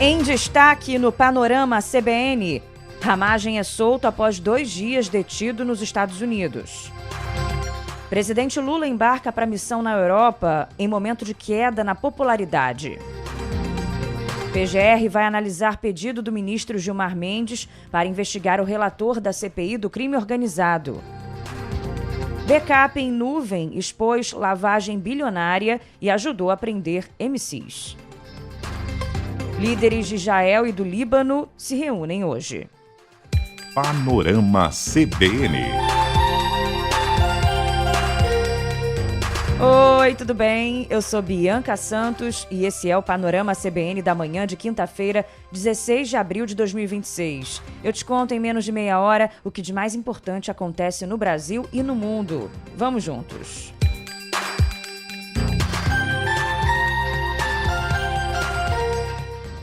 Em destaque no Panorama CBN, Ramagem é solto após 2 dias detido nos Estados Unidos. Presidente Lula embarca para missão na Europa em momento de queda na popularidade. PGR vai analisar pedido do ministro Gilmar Mendes para investigar o relator da CPI do crime organizado. Backup em nuvem expôs lavagem bilionária e ajudou a prender MCs. Líderes de Israel e do Líbano se reúnem hoje. Panorama CBN. Oi, tudo bem? Eu sou Bianca Santos e esse é o Panorama CBN da manhã de quinta-feira, 16 de abril de 2026. Eu te conto em menos de meia hora o que de mais importante acontece no Brasil e no mundo. Vamos juntos!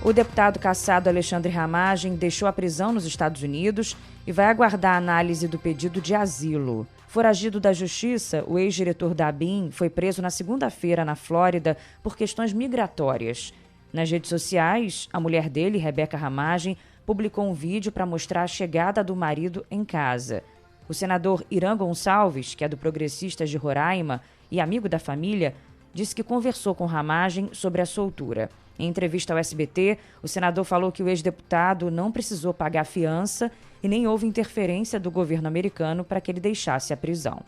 O deputado cassado Alexandre Ramagem deixou a prisão nos Estados Unidos e vai aguardar a análise do pedido de asilo. Foragido da Justiça, o ex-diretor da ABIN foi preso na segunda-feira na Flórida por questões migratórias. Nas redes sociais, a mulher dele, Rebeca Ramagem, publicou um vídeo para mostrar a chegada do marido em casa. O senador Irã Gonçalves, que é do Progressistas de Roraima e amigo da família, disse que conversou com Ramagem sobre a soltura. Em entrevista ao SBT, o senador falou que o ex-deputado não precisou pagar fiança e nem houve interferência do governo americano para que ele deixasse a prisão.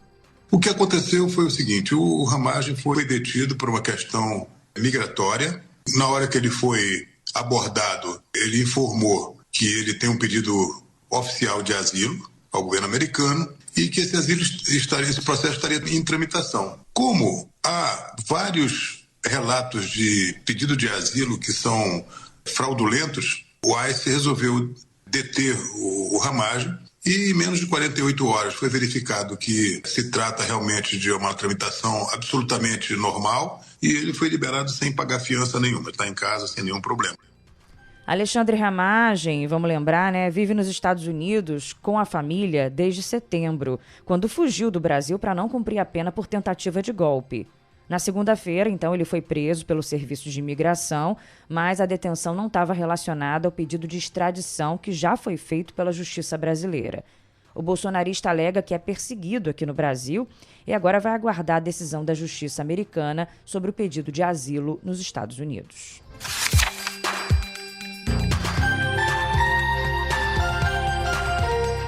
O que aconteceu foi o seguinte: o Ramagem foi detido por uma questão migratória. Na hora que ele foi abordado, ele informou que ele tem um pedido oficial de asilo ao governo americano e que esse processo estaria em tramitação. Como há vários relatos de pedido de asilo que são fraudulentos, o ICE resolveu deter o Ramagem e em menos de 48 horas foi verificado que se trata realmente de uma tramitação absolutamente normal e ele foi liberado sem pagar fiança nenhuma, está em casa sem nenhum problema. Alexandre Ramagem, vamos lembrar, vive nos Estados Unidos com a família desde setembro, quando fugiu do Brasil para não cumprir a pena por tentativa de golpe. Na segunda-feira, então, ele foi preso pelo Serviço de Imigração, mas a detenção não estava relacionada ao pedido de extradição que já foi feito pela Justiça brasileira. O bolsonarista alega que é perseguido aqui no Brasil e agora vai aguardar a decisão da Justiça americana sobre o pedido de asilo nos Estados Unidos.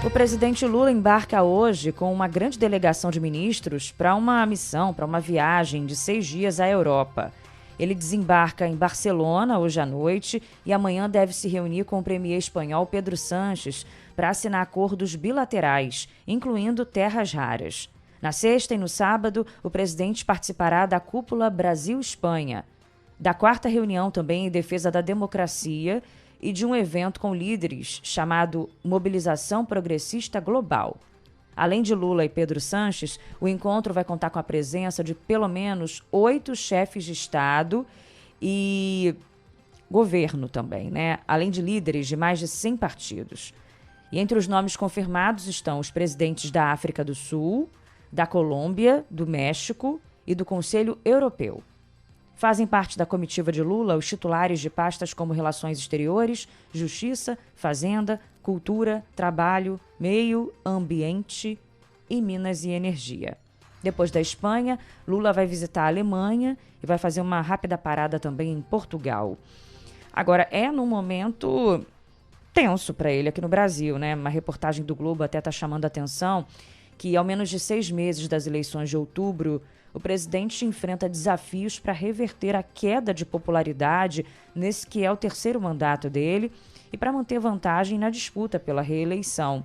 O presidente Lula embarca hoje com uma grande delegação de ministros para uma missão, para uma viagem de 6 dias à Europa. Ele desembarca em Barcelona hoje à noite e amanhã deve se reunir com o premier espanhol Pedro Sánchez para assinar acordos bilaterais, incluindo terras raras. Na sexta e no sábado, o presidente participará da cúpula Brasil-Espanha, da 4ª reunião também em defesa da democracia e de um evento com líderes chamado Mobilização Progressista Global. Além de Lula e Pedro Sánchez, o encontro vai contar com a presença de pelo menos 8 chefes de Estado e governo também, além de líderes de mais de 100 partidos. E entre os nomes confirmados estão os presidentes da África do Sul, da Colômbia, do México e do Conselho Europeu. Fazem parte da comitiva de Lula os titulares de pastas como Relações Exteriores, Justiça, Fazenda, Cultura, Trabalho, Meio Ambiente e Minas e Energia. Depois da Espanha, Lula vai visitar a Alemanha e vai fazer uma rápida parada também em Portugal. Agora, é num momento tenso para ele aqui no Brasil, Uma reportagem do Globo até está chamando a atenção que, ao menos de 6 meses das eleições de outubro, o presidente enfrenta desafios para reverter a queda de popularidade nesse que é o 3º mandato dele e para manter vantagem na disputa pela reeleição.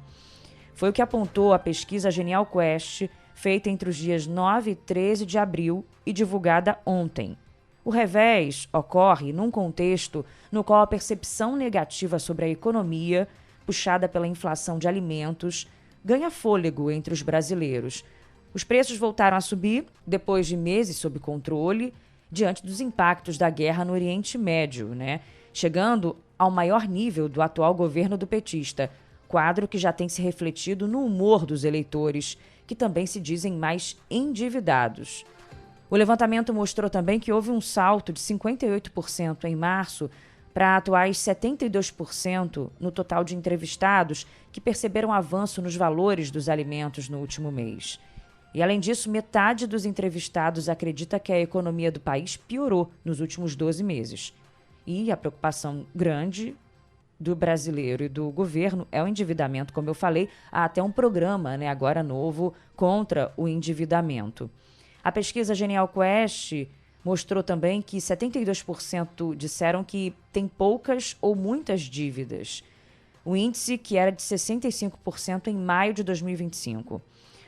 Foi o que apontou a pesquisa Genial Quest, feita entre os dias 9 e 13 de abril e divulgada ontem. O revés ocorre num contexto no qual a percepção negativa sobre a economia, puxada pela inflação de alimentos, ganha fôlego entre os brasileiros. Os preços voltaram a subir depois de meses sob controle, diante dos impactos da guerra no Oriente Médio, chegando ao maior nível do atual governo do petista, quadro que já tem se refletido no humor dos eleitores, que também se dizem mais endividados. O levantamento mostrou também que houve um salto de 58% em março para atuais 72% no total de entrevistados que perceberam avanço nos valores dos alimentos no último mês. E, além disso, metade dos entrevistados acredita que a economia do país piorou nos últimos 12 meses. E a preocupação grande do brasileiro e do governo é o endividamento, como eu falei, há até um programa, agora novo, contra o endividamento. A pesquisa Genial Quest mostrou também que 72% disseram que tem poucas ou muitas dívidas. O índice que era de 65% em maio de 2025.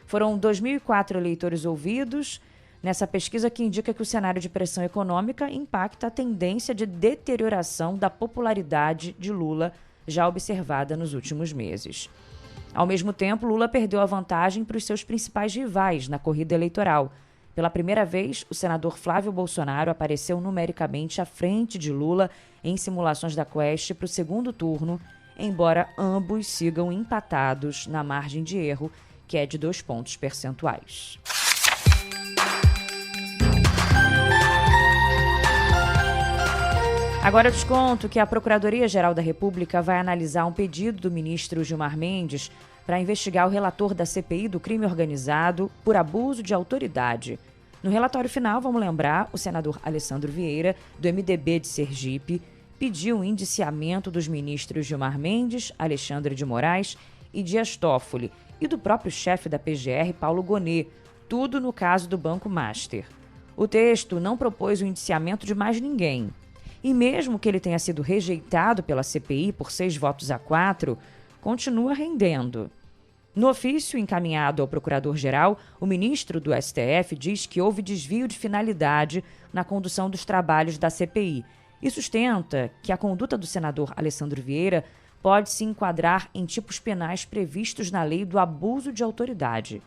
Foram 2.004 eleitores ouvidos nessa pesquisa que indica que o cenário de pressão econômica impacta a tendência de deterioração da popularidade de Lula já observada nos últimos meses. Ao mesmo tempo, Lula perdeu a vantagem para os seus principais rivais na corrida eleitoral. Pela primeira vez, o senador Flávio Bolsonaro apareceu numericamente à frente de Lula em simulações da Quest para o segundo turno, embora ambos sigam empatados na margem de erro, que é de 2 pontos percentuais. Agora eu te conto que a Procuradoria-Geral da República vai analisar um pedido do ministro Gilmar Mendes para investigar o relator da CPI do crime organizado por abuso de autoridade. No relatório final, vamos lembrar, o senador Alessandro Vieira, do MDB de Sergipe, pediu o indiciamento dos ministros Gilmar Mendes, Alexandre de Moraes e Dias Toffoli, e do próprio chefe da PGR, Paulo Gonet, tudo no caso do Banco Master. O texto não propôs o indiciamento de mais ninguém. E mesmo que ele tenha sido rejeitado pela CPI por 6-4, continua rendendo. No ofício encaminhado ao Procurador-Geral, o ministro do STF diz que houve desvio de finalidade na condução dos trabalhos da CPI e sustenta que a conduta do senador Alessandro Vieira pode se enquadrar em tipos penais previstos na lei do abuso de autoridade.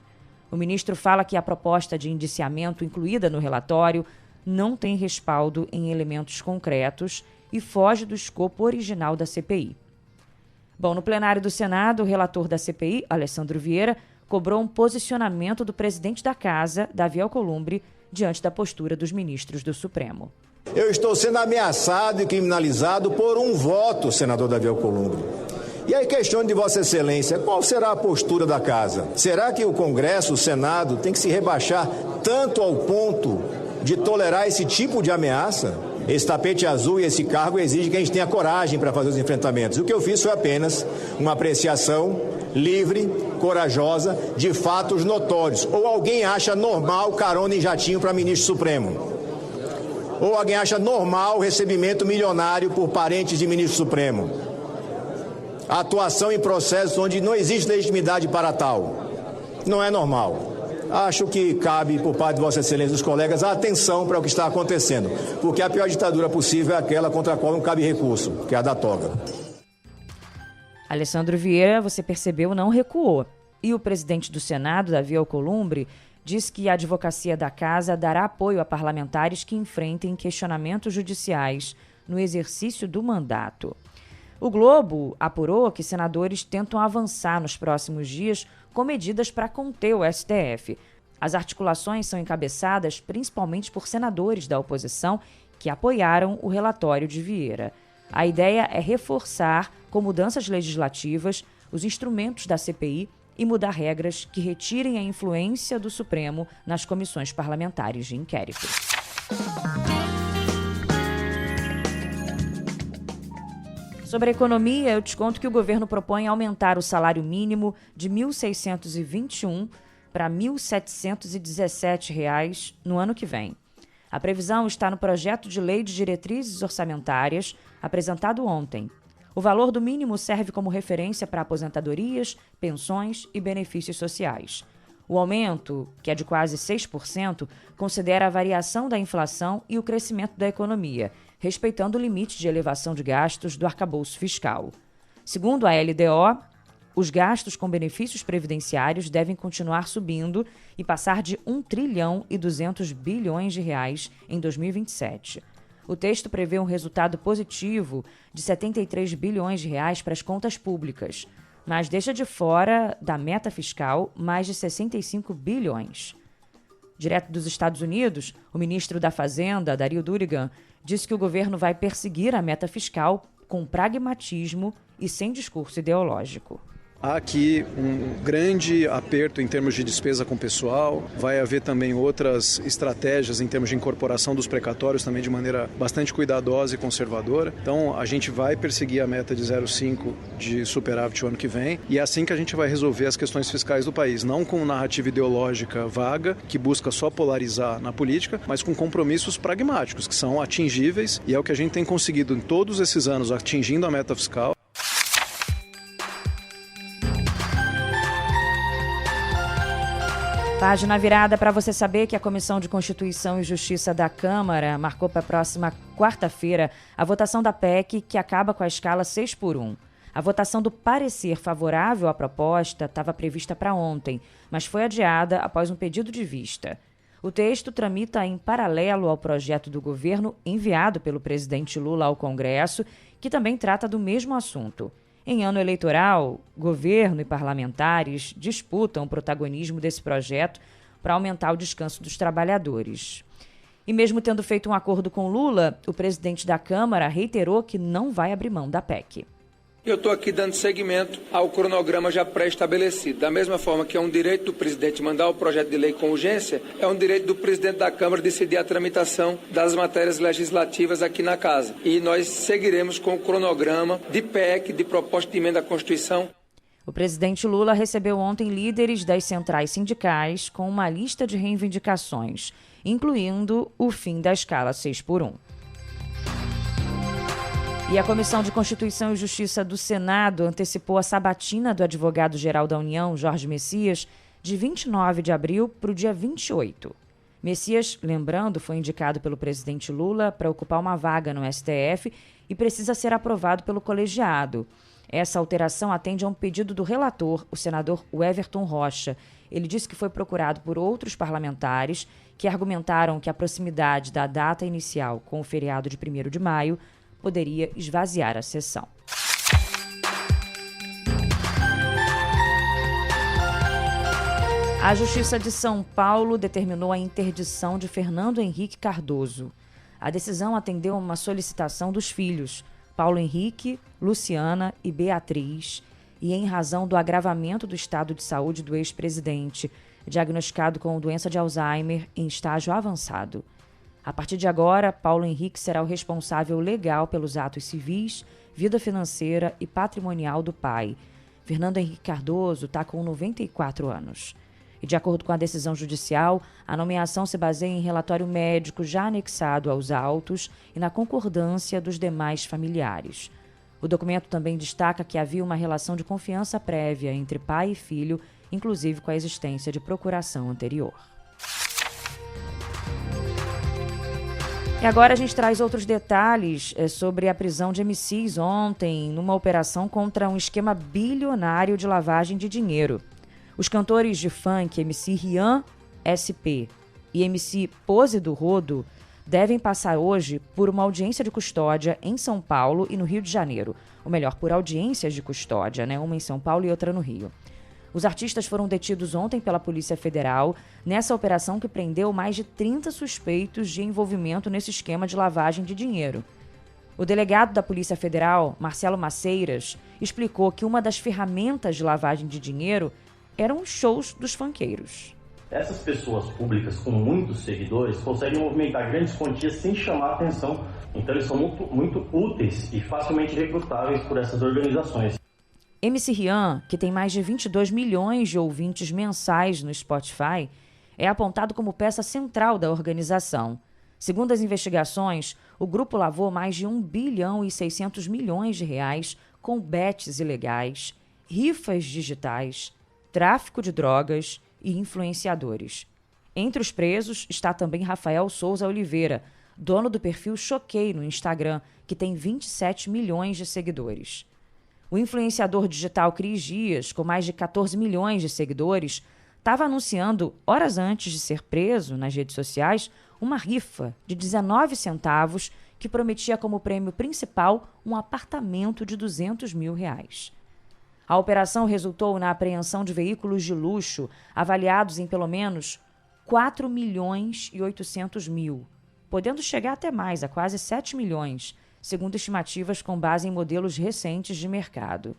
O ministro fala que a proposta de indiciamento incluída no relatório não tem respaldo em elementos concretos e foge do escopo original da CPI. Bom, no plenário do Senado, o relator da CPI, Alessandro Vieira, cobrou um posicionamento do presidente da Casa, Davi Alcolumbre, diante da postura dos ministros do Supremo. Eu estou sendo ameaçado e criminalizado por um voto, senador Davi Alcolumbre. E aí questiono de Vossa Excelência, qual será a postura da Casa? Será que o Congresso, o Senado, tem que se rebaixar tanto ao ponto de tolerar esse tipo de ameaça? Esse tapete azul e esse cargo exigem que a gente tenha coragem para fazer os enfrentamentos. O que eu fiz foi apenas uma apreciação livre, corajosa, de fatos notórios. Ou alguém acha normal carona em jatinho para ministro supremo? Ou alguém acha normal o recebimento milionário por parentes de ministro supremo? A atuação em processos onde não existe legitimidade para tal. Não é normal. Acho que cabe, por parte de Vossa Excelência e dos colegas, a atenção para o que está acontecendo, porque a pior ditadura possível é aquela contra a qual não cabe recurso, que é a da toga. Alessandro Vieira, você percebeu, não recuou. E o presidente do Senado, Davi Alcolumbre, diz que a advocacia da Casa dará apoio a parlamentares que enfrentem questionamentos judiciais no exercício do mandato. O Globo apurou que senadores tentam avançar nos próximos dias com medidas para conter o STF. As articulações são encabeçadas principalmente por senadores da oposição que apoiaram o relatório de Vieira. A ideia é reforçar, com mudanças legislativas, os instrumentos da CPI e mudar regras que retirem a influência do Supremo nas comissões parlamentares de inquérito. Sobre a economia, eu te conto que o governo propõe aumentar o salário mínimo de R$ 1.621 para R$ 1.717 no ano que vem. A previsão está no projeto de lei de diretrizes orçamentárias apresentado ontem. O valor do mínimo serve como referência para aposentadorias, pensões e benefícios sociais. O aumento, que é de quase 6%, considera a variação da inflação e o crescimento da economia, respeitando o limite de elevação de gastos do arcabouço fiscal. Segundo a LDO, os gastos com benefícios previdenciários devem continuar subindo e passar de R$ 1,2 trilhão em 2027. O texto prevê um resultado positivo de R$ 73 bilhões para as contas públicas, mas deixa de fora da meta fiscal mais de 65 bilhões. Direto dos Estados Unidos, o ministro da Fazenda, Dario Durigan, disse que o governo vai perseguir a meta fiscal com pragmatismo e sem discurso ideológico. Há aqui um grande aperto em termos de despesa com pessoal, vai haver também outras estratégias em termos de incorporação dos precatórios também de maneira bastante cuidadosa e conservadora. Então a gente vai perseguir a meta de 0,5 de superávit o ano que vem e é assim que a gente vai resolver as questões fiscais do país, não com narrativa ideológica vaga que busca só polarizar na política, mas com compromissos pragmáticos que são atingíveis e é o que a gente tem conseguido em todos esses anos atingindo a meta fiscal. Página virada para você saber que a Comissão de Constituição e Justiça da Câmara marcou para a próxima quarta-feira a votação da PEC, que acaba com a escala 6x1. A votação do parecer favorável à proposta estava prevista para ontem, mas foi adiada após um pedido de vista. O texto tramita em paralelo ao projeto do governo enviado pelo presidente Lula ao Congresso, que também trata do mesmo assunto. Em ano eleitoral, governo e parlamentares disputam o protagonismo desse projeto para aumentar o descanso dos trabalhadores. E mesmo tendo feito um acordo com Lula, o presidente da Câmara reiterou que não vai abrir mão da PEC. Eu estou aqui dando seguimento ao cronograma já pré-estabelecido. Da mesma forma que é um direito do presidente mandar o projeto de lei com urgência, é um direito do presidente da Câmara decidir a tramitação das matérias legislativas aqui na Casa. E nós seguiremos com o cronograma de PEC, de proposta de emenda à Constituição. O presidente Lula recebeu ontem líderes das centrais sindicais com uma lista de reivindicações, incluindo o fim da escala 6x1. E a Comissão de Constituição e Justiça do Senado antecipou a sabatina do advogado-geral da União, Jorge Messias, de 29 de abril para o dia 28. Messias, lembrando, foi indicado pelo presidente Lula para ocupar uma vaga no STF e precisa ser aprovado pelo colegiado. Essa alteração atende a um pedido do relator, o senador Everton Rocha. Ele disse que foi procurado por outros parlamentares que argumentaram que a proximidade da data inicial com o feriado de 1º de maio poderia esvaziar a sessão. A Justiça de São Paulo determinou a interdição de Fernando Henrique Cardoso. A decisão atendeu a uma solicitação dos filhos, Paulo Henrique, Luciana e Beatriz, e em razão do agravamento do estado de saúde do ex-presidente, diagnosticado com doença de Alzheimer em estágio avançado. A partir de agora, Paulo Henrique será o responsável legal pelos atos civis, vida financeira e patrimonial do pai. Fernando Henrique Cardoso está com 94 anos. E, de acordo com a decisão judicial, a nomeação se baseia em relatório médico já anexado aos autos e na concordância dos demais familiares. O documento também destaca que havia uma relação de confiança prévia entre pai e filho, inclusive com a existência de procuração anterior. E agora a gente traz outros detalhes sobre a prisão de MCs ontem, numa operação contra um esquema bilionário de lavagem de dinheiro. Os cantores de funk MC Rian, SP e MC Pose do Rodo devem passar hoje por uma audiência de custódia em São Paulo e no Rio de Janeiro. Ou melhor, por audiências de custódia, né? Uma em São Paulo e outra no Rio. Os artistas foram detidos ontem pela Polícia Federal nessa operação que prendeu mais de 30 suspeitos de envolvimento nesse esquema de lavagem de dinheiro. O delegado da Polícia Federal, Marcelo Maceiras, explicou que uma das ferramentas de lavagem de dinheiro eram os shows dos funkeiros. Essas pessoas públicas com muitos seguidores conseguem movimentar grandes quantias sem chamar a atenção. Então eles são muito úteis e facilmente recrutáveis por essas organizações. MC Rian, que tem mais de 22 milhões de ouvintes mensais no Spotify, é apontado como peça central da organização. Segundo as investigações, o grupo lavou mais de 1 bilhão e 600 milhões de reais com bets ilegais, rifas digitais, tráfico de drogas e influenciadores. Entre os presos está também Rafael Souza Oliveira, dono do perfil Choquei no Instagram, que tem 27 milhões de seguidores. O influenciador digital Cris Dias, com mais de 14 milhões de seguidores, estava anunciando, horas antes de ser preso nas redes sociais, uma rifa de 19 centavos que prometia como prêmio principal um apartamento de R$200 mil. A operação resultou na apreensão de veículos de luxo avaliados em pelo menos 4.800.000, podendo chegar até mais, a quase 7 milhões, segundo estimativas com base em modelos recentes de mercado.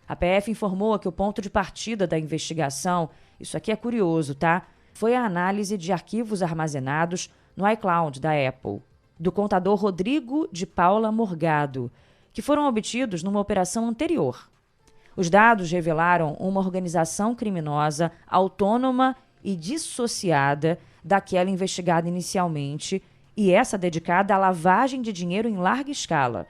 A PF informou que o ponto de partida da investigação, isso aqui é curioso, tá? Foi a análise de arquivos armazenados no iCloud da Apple, do contador Rodrigo de Paula Morgado, que foram obtidos numa operação anterior. Os dados revelaram uma organização criminosa autônoma e dissociada daquela investigada inicialmente, e essa dedicada à lavagem de dinheiro em larga escala.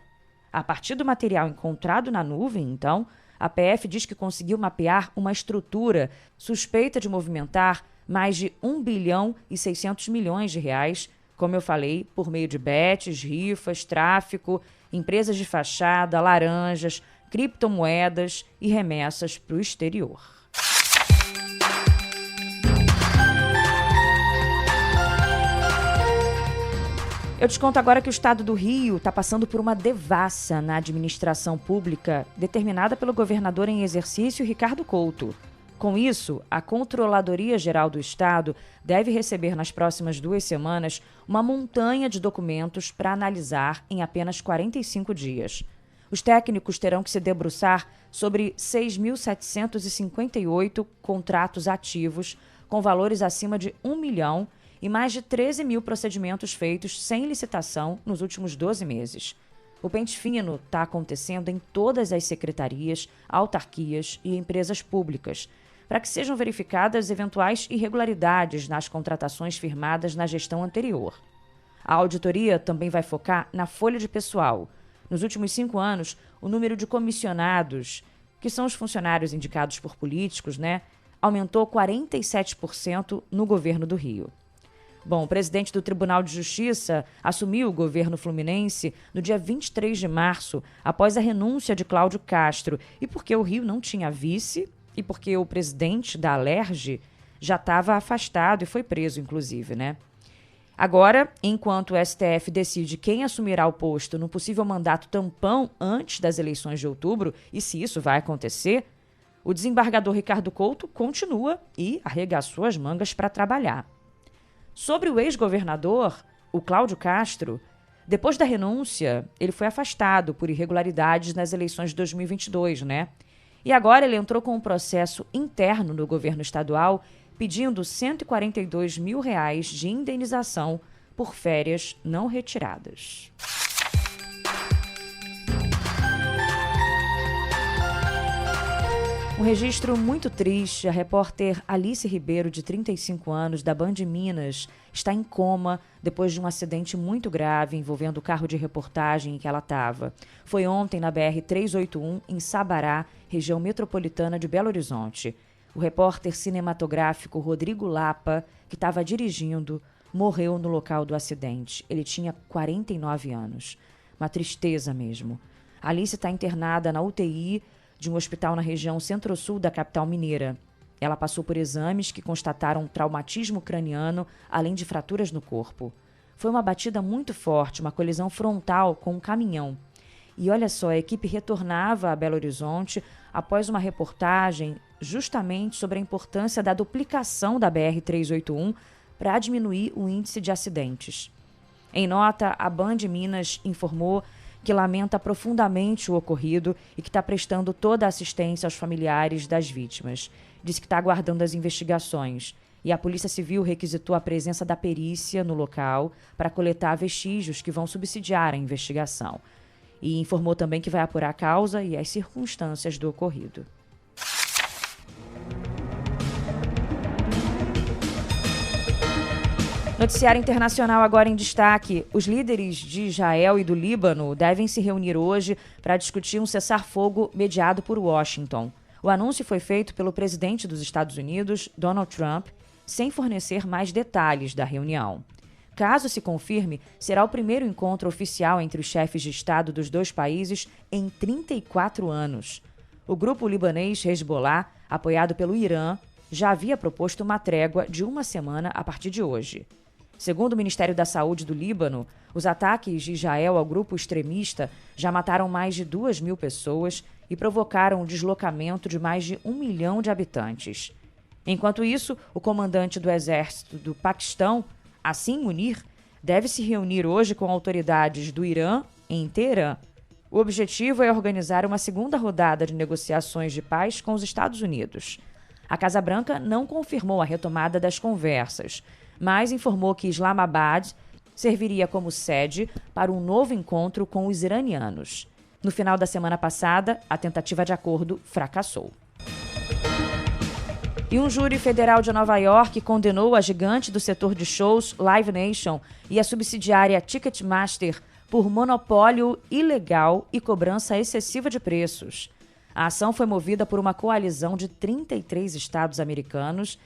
A partir do material encontrado na nuvem, então, a PF diz que conseguiu mapear uma estrutura suspeita de movimentar mais de 1 bilhão e 600 milhões de reais, como eu falei, por meio de bets, rifas, tráfico, empresas de fachada, laranjas, criptomoedas e remessas para o exterior. Eu te conto agora que o estado do Rio está passando por uma devassa na administração pública determinada pelo governador em exercício, Ricardo Couto. Com isso, a Controladoria Geral do Estado deve receber nas próximas 2 semanas uma montanha de documentos para analisar em apenas 45 dias. Os técnicos terão que se debruçar sobre 6.758 contratos ativos com valores acima de 1 milhão e mais de 13 mil procedimentos feitos sem licitação nos últimos 12 meses. O pente fino está acontecendo em todas as secretarias, autarquias e empresas públicas, para que sejam verificadas eventuais irregularidades nas contratações firmadas na gestão anterior. A auditoria também vai focar na folha de pessoal. Nos últimos 5 anos, o número de comissionados, que são os funcionários indicados por políticos, aumentou 47% no governo do Rio. Bom, o presidente do Tribunal de Justiça assumiu o governo fluminense no dia 23 de março, após a renúncia de Cláudio Castro, e porque o Rio não tinha vice e porque o presidente da Alerj já estava afastado e foi preso, inclusive, Agora, enquanto o STF decide quem assumirá o posto no possível mandato tampão antes das eleições de outubro, e se isso vai acontecer, o desembargador Ricardo Couto continua e arregaçou as mangas para trabalhar. Sobre o ex-governador, o Cláudio Castro, depois da renúncia, ele foi afastado por irregularidades nas eleições de 2022, E agora ele entrou com um processo interno no governo estadual pedindo R$ 142 mil de indenização por férias não retiradas. Um registro muito triste. A repórter Alice Ribeiro, de 35 anos, da Band Minas, está em coma depois de um acidente muito grave envolvendo o carro de reportagem em que ela estava. Foi ontem na BR-381, em Sabará, região metropolitana de Belo Horizonte. O repórter cinematográfico Rodrigo Lapa, que estava dirigindo, morreu no local do acidente. Ele tinha 49 anos. Uma tristeza mesmo. Alice está internada na UTI de um hospital na região centro-sul da capital mineira. Ela passou por exames que constataram traumatismo craniano, além de fraturas no corpo. Foi uma batida muito forte, uma colisão frontal com um caminhão. E olha só, a equipe retornava a Belo Horizonte após uma reportagem justamente sobre a importância da duplicação da BR-381 para diminuir o índice de acidentes. Em nota, a Band Minas informou que lamenta profundamente o ocorrido e que está prestando toda a assistência aos familiares das vítimas. Disse que está aguardando as investigações. E a Polícia Civil requisitou a presença da perícia no local para coletar vestígios que vão subsidiar a investigação. E informou também que vai apurar a causa e as circunstâncias do ocorrido. Noticiário internacional agora em destaque. Os líderes de Israel e do Líbano devem se reunir hoje para discutir um cessar-fogo mediado por Washington. O anúncio foi feito pelo presidente dos Estados Unidos, Donald Trump, sem fornecer mais detalhes da reunião. Caso se confirme, será o primeiro encontro oficial entre os chefes de Estado dos dois países em 34 anos. O grupo libanês Hezbollah, apoiado pelo Irã, já havia proposto uma trégua de 1 semana a partir de hoje. Segundo o Ministério da Saúde do Líbano, os ataques de Israel ao grupo extremista já mataram mais de 2.000 pessoas e provocaram o deslocamento de mais de 1 milhão de habitantes. Enquanto isso, o comandante do exército do Paquistão, Asim Munir, deve se reunir hoje com autoridades do Irã em Teherã. O objetivo é organizar uma segunda rodada de negociações de paz com os Estados Unidos. A Casa Branca não confirmou a retomada das conversas, mas informou que Islamabad serviria como sede para um novo encontro com os iranianos. No final da semana passada, a tentativa de acordo fracassou. E um júri federal de Nova York condenou a gigante do setor de shows Live Nation e a subsidiária Ticketmaster por monopólio ilegal e cobrança excessiva de preços. A ação foi movida por uma coalizão de 33 estados americanos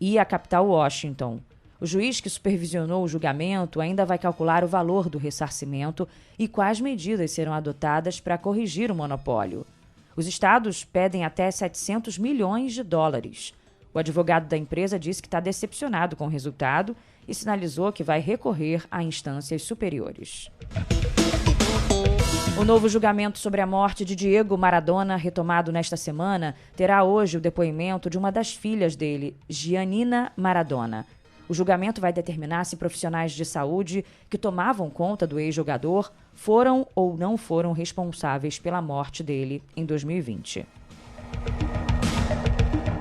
e a capital Washington. O juiz que supervisionou o julgamento ainda vai calcular o valor do ressarcimento e quais medidas serão adotadas para corrigir o monopólio. Os estados pedem até 700 milhões de dólares. O advogado da empresa disse que está decepcionado com o resultado e sinalizou que vai recorrer a instâncias superiores. O novo julgamento sobre a morte de Diego Maradona, retomado nesta semana, terá hoje o depoimento de uma das filhas dele, Giannina Maradona. O julgamento vai determinar se profissionais de saúde que tomavam conta do ex-jogador foram ou não foram responsáveis pela morte dele em 2020.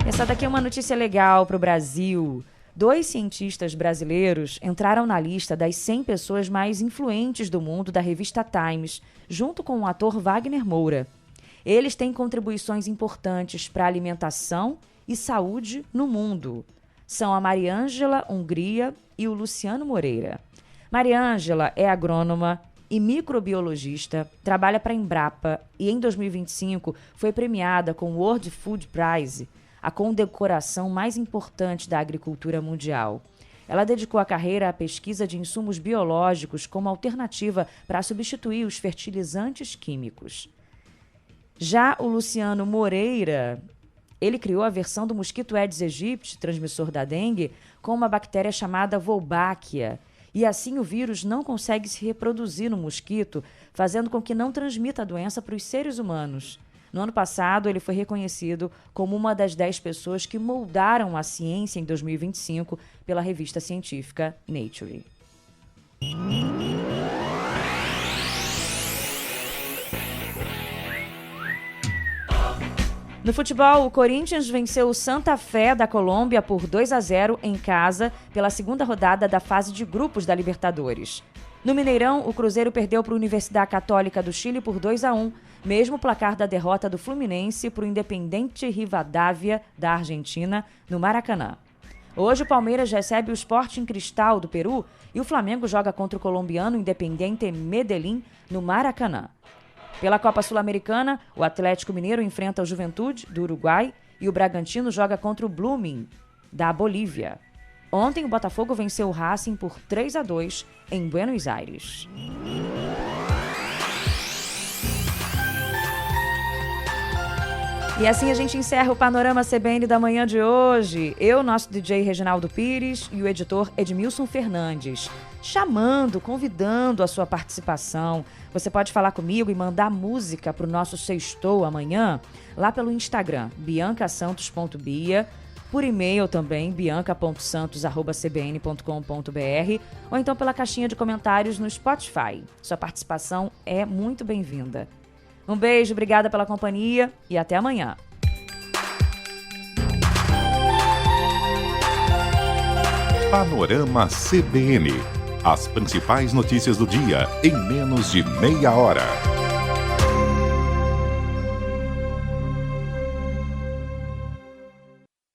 Essa daqui é uma notícia legal para o Brasil. 2 cientistas brasileiros entraram na lista das 100 pessoas mais influentes do mundo da revista Times, junto com o ator Wagner Moura. Eles têm contribuições importantes para a alimentação e saúde no mundo. São a Mariângela Hungria e o Luciano Moreira. Mariângela é agrônoma e microbiologista, trabalha para a Embrapa e em 2025 foi premiada com o World Food Prize, a condecoração mais importante da agricultura mundial. Ela dedicou a carreira à pesquisa de insumos biológicos como alternativa para substituir os fertilizantes químicos. Já o Luciano Moreira, ele criou a versão do mosquito Aedes aegypti, transmissor da dengue, com uma bactéria chamada Wolbachia. E assim o vírus não consegue se reproduzir no mosquito, fazendo com que não transmita a doença para os seres humanos. No ano passado, ele foi reconhecido como uma das 10 pessoas que moldaram a ciência em 2025 pela revista científica Nature. No futebol, o Corinthians venceu o Santa Fé da Colômbia por 2-0 em casa pela segunda rodada da fase de grupos da Libertadores. No Mineirão, o Cruzeiro perdeu para a Universidade Católica do Chile por 2-1, mesmo placar da derrota do Fluminense para o Independiente Rivadavia da Argentina no Maracanã. Hoje o Palmeiras recebe o Sporting Cristal do Peru e o Flamengo joga contra o colombiano Independiente Medellín no Maracanã. Pela Copa Sul-Americana, o Atlético Mineiro enfrenta o Juventude do Uruguai e o Bragantino joga contra o Blooming da Bolívia. Ontem, o Botafogo venceu o Racing por 3-2 em Buenos Aires. E assim a gente encerra o Panorama CBN da manhã de hoje. Eu, nosso DJ Reginaldo Pires e o editor Edmilson Fernandes. Convidando a sua participação. Você pode falar comigo e mandar música para o nosso Sextou amanhã, lá pelo Instagram, biancasantos.bia, por e-mail também, bianca.santos@cbn.com.br, ou então pela caixinha de comentários no Spotify. Sua participação é muito bem-vinda. Um beijo, obrigada pela companhia e até amanhã. Panorama CBN. As principais notícias do dia em menos de meia hora.